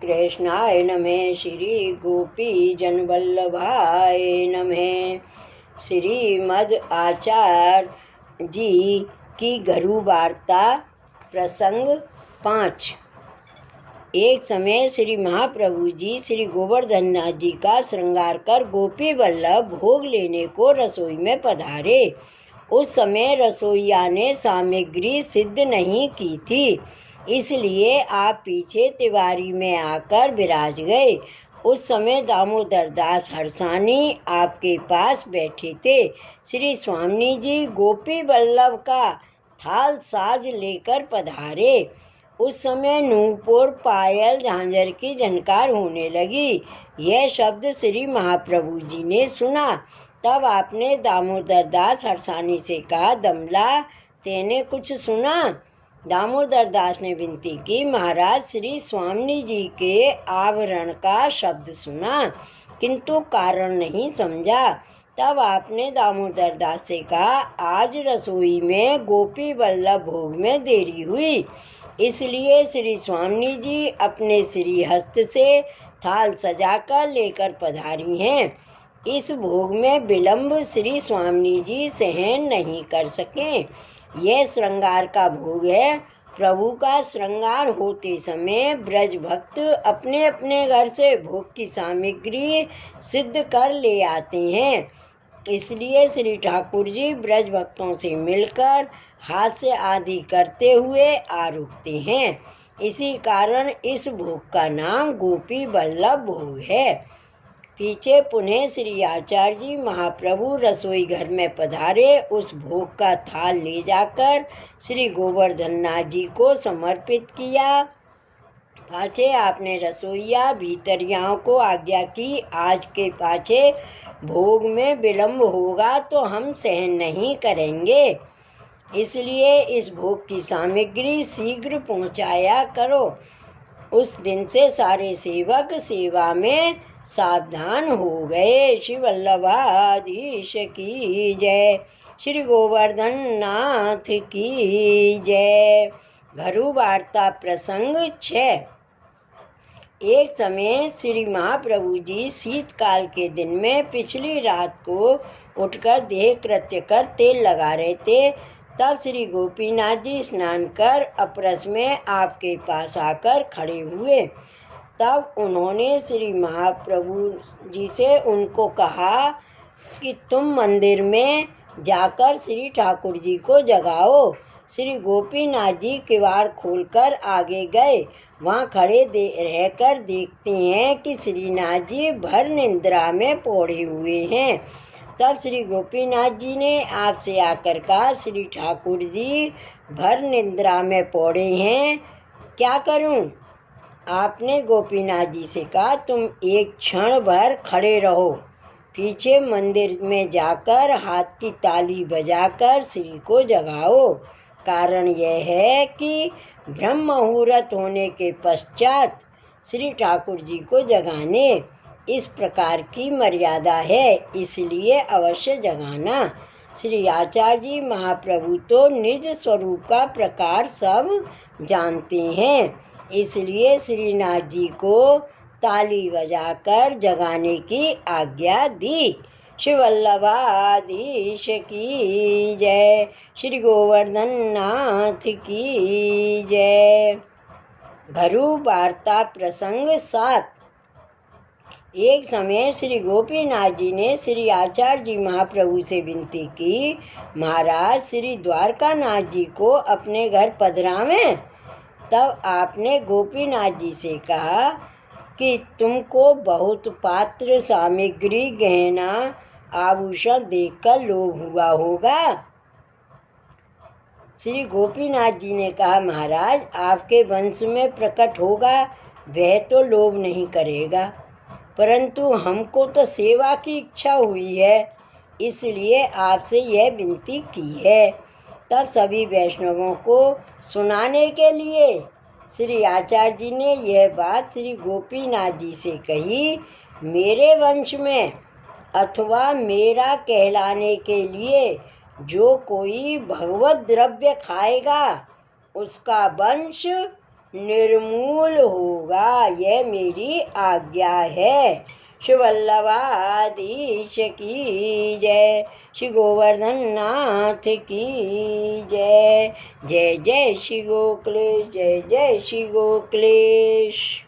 कृष्णाय नमः। श्री गोपी जन वल्लभाय नमः। श्रीमद् आचार्य जी की गरु वार्ता प्रसंग 5। एक समय श्री महाप्रभु जी श्री गोवर्धन नाथ जी का श्रृंगार कर गोपी वल्लभ भोग लेने को रसोई में पधारे। उस समय रसोईया ने सामग्री सिद्ध नहीं की थी, इसलिए आप पीछे तिवारी में आकर विराज गए। उस समय दामोदर दास हरसानी आपके पास बैठे थे। श्री स्वामी जी गोपी वल्लभ का थाल साज लेकर पधारे। उस समय नूपुर पायल झांझर की झनकार होने लगी। यह शब्द श्री महाप्रभु जी ने सुना। तब आपने दामोदर दास हरसानी से कहा, दमला तेने कुछ सुना? दामोदर दास ने विनती की, महाराज श्री स्वामी जी के आवरण का शब्द सुना, किंतु कारण नहीं समझा। तब आपने दामोदर दास से कहा, आज रसोई में गोपी वल्लभ भोग में देरी हुई, इसलिए श्री स्वामी जी अपने श्री हस्त से थाल सजाकर लेकर पधारी हैं। इस भोग में विलंब श्री स्वामी जी सहन नहीं कर सकें। यह श्रृंगार का भोग है। प्रभु का श्रृंगार होते समय ब्रज भक्त अपने अपने घर से भोग की सामग्री सिद्ध कर ले आते हैं, इसलिए श्री ठाकुर जी ब्रज भक्तों से मिलकर हास्य आदि करते हुए आ रुकते हैं। इसी कारण इस भोग का नाम गोपी वल्लभ भोग है। पीछे पुनः श्री आचार्य जी महाप्रभु रसोई घर में पधारे। उस भोग का थाल ले जाकर श्री गोवर्धन नाथ जी को समर्पित किया। पाछे आपने रसोईया भीतरियाओं को आज्ञा की, आज के पाछे भोग में विलंब होगा तो हम सहन नहीं करेंगे, इसलिए इस भोग की सामग्री शीघ्र पहुंचाया करो। उस दिन से सारे सेवक सेवा में सावधान हो गए। श्री वल्लभाधीश की जय। श्री गोवर्धन नाथ की जय। घरु वार्ता प्रसंग 6। एक समय श्री महाप्रभु जी शीतकाल के दिन में पिछली रात को उठकर देह कृत्य कर तेल लगा रहे थे। तब श्री गोपीनाथ जी स्नान कर अपरस में आपके पास आकर खड़े हुए। तब उन्होंने श्री महाप्रभु जी से उनको कहा कि तुम मंदिर में जाकर श्री ठाकुर जी को जगाओ। श्री गोपीनाथ जी किवाड़ खोलकर आगे गए। वहाँ खड़े रहकर देखते हैं कि श्रीनाथ जी भर निद्रा में पौड़े हुए हैं। तब श्री गोपीनाथ जी ने आपसे आकर कहा, श्री ठाकुर जी भर निद्रा में पौड़े हैं, क्या करूं? आपने गोपीनाथ जी से कहा, तुम एक क्षण भर खड़े रहो, पीछे मंदिर में जाकर हाथ की ताली बजाकर श्री को जगाओ। कारण यह है कि ब्रह्म मुहूर्त होने के पश्चात श्री ठाकुर जी को जगाने इस प्रकार की मर्यादा है, इसलिए अवश्य जगाना। श्री आचार्य जी महाप्रभु तो निज स्वरूप का प्रकार सब जानते हैं, इसलिए श्रीनाथ जी को ताली बजाकर जगाने की आज्ञा दी। श्री वल्लभाधीश की जय। श्री गोवर्धन नाथ की जय। घरु वार्ता प्रसंग 7। एक समय श्री गोपीनाथ जी ने श्री आचार्य जी महाप्रभु से विनती की, महाराज श्री द्वारकानाथ जी को अपने घर पधरावें। तब आपने गोपीनाथ जी से कहा कि तुमको बहुत पात्र सामग्री गहना आभूषण देखकर लोभ हुआ होगा। श्री गोपीनाथ जी ने कहा, महाराज आपके वंश में प्रकट होगा वह तो लोभ नहीं करेगा, परंतु हमको तो सेवा की इच्छा हुई है, इसलिए आपसे यह विनती की है। तब सभी वैष्णवों को सुनाने के लिए श्री आचार्य जी ने यह बात श्री गोपीनाथ जी से कही, मेरे वंश में अथवा मेरा कहलाने के लिए जो कोई भगवत द्रव्य खाएगा उसका वंश निर्मूल होगा, यह मेरी आज्ञा है। श्री वल्लभाधीश की जय, श्री गोवर्धन नाथ की जय। जय जय श्री गोकुलेश, जय जय श्री गोकुलेश।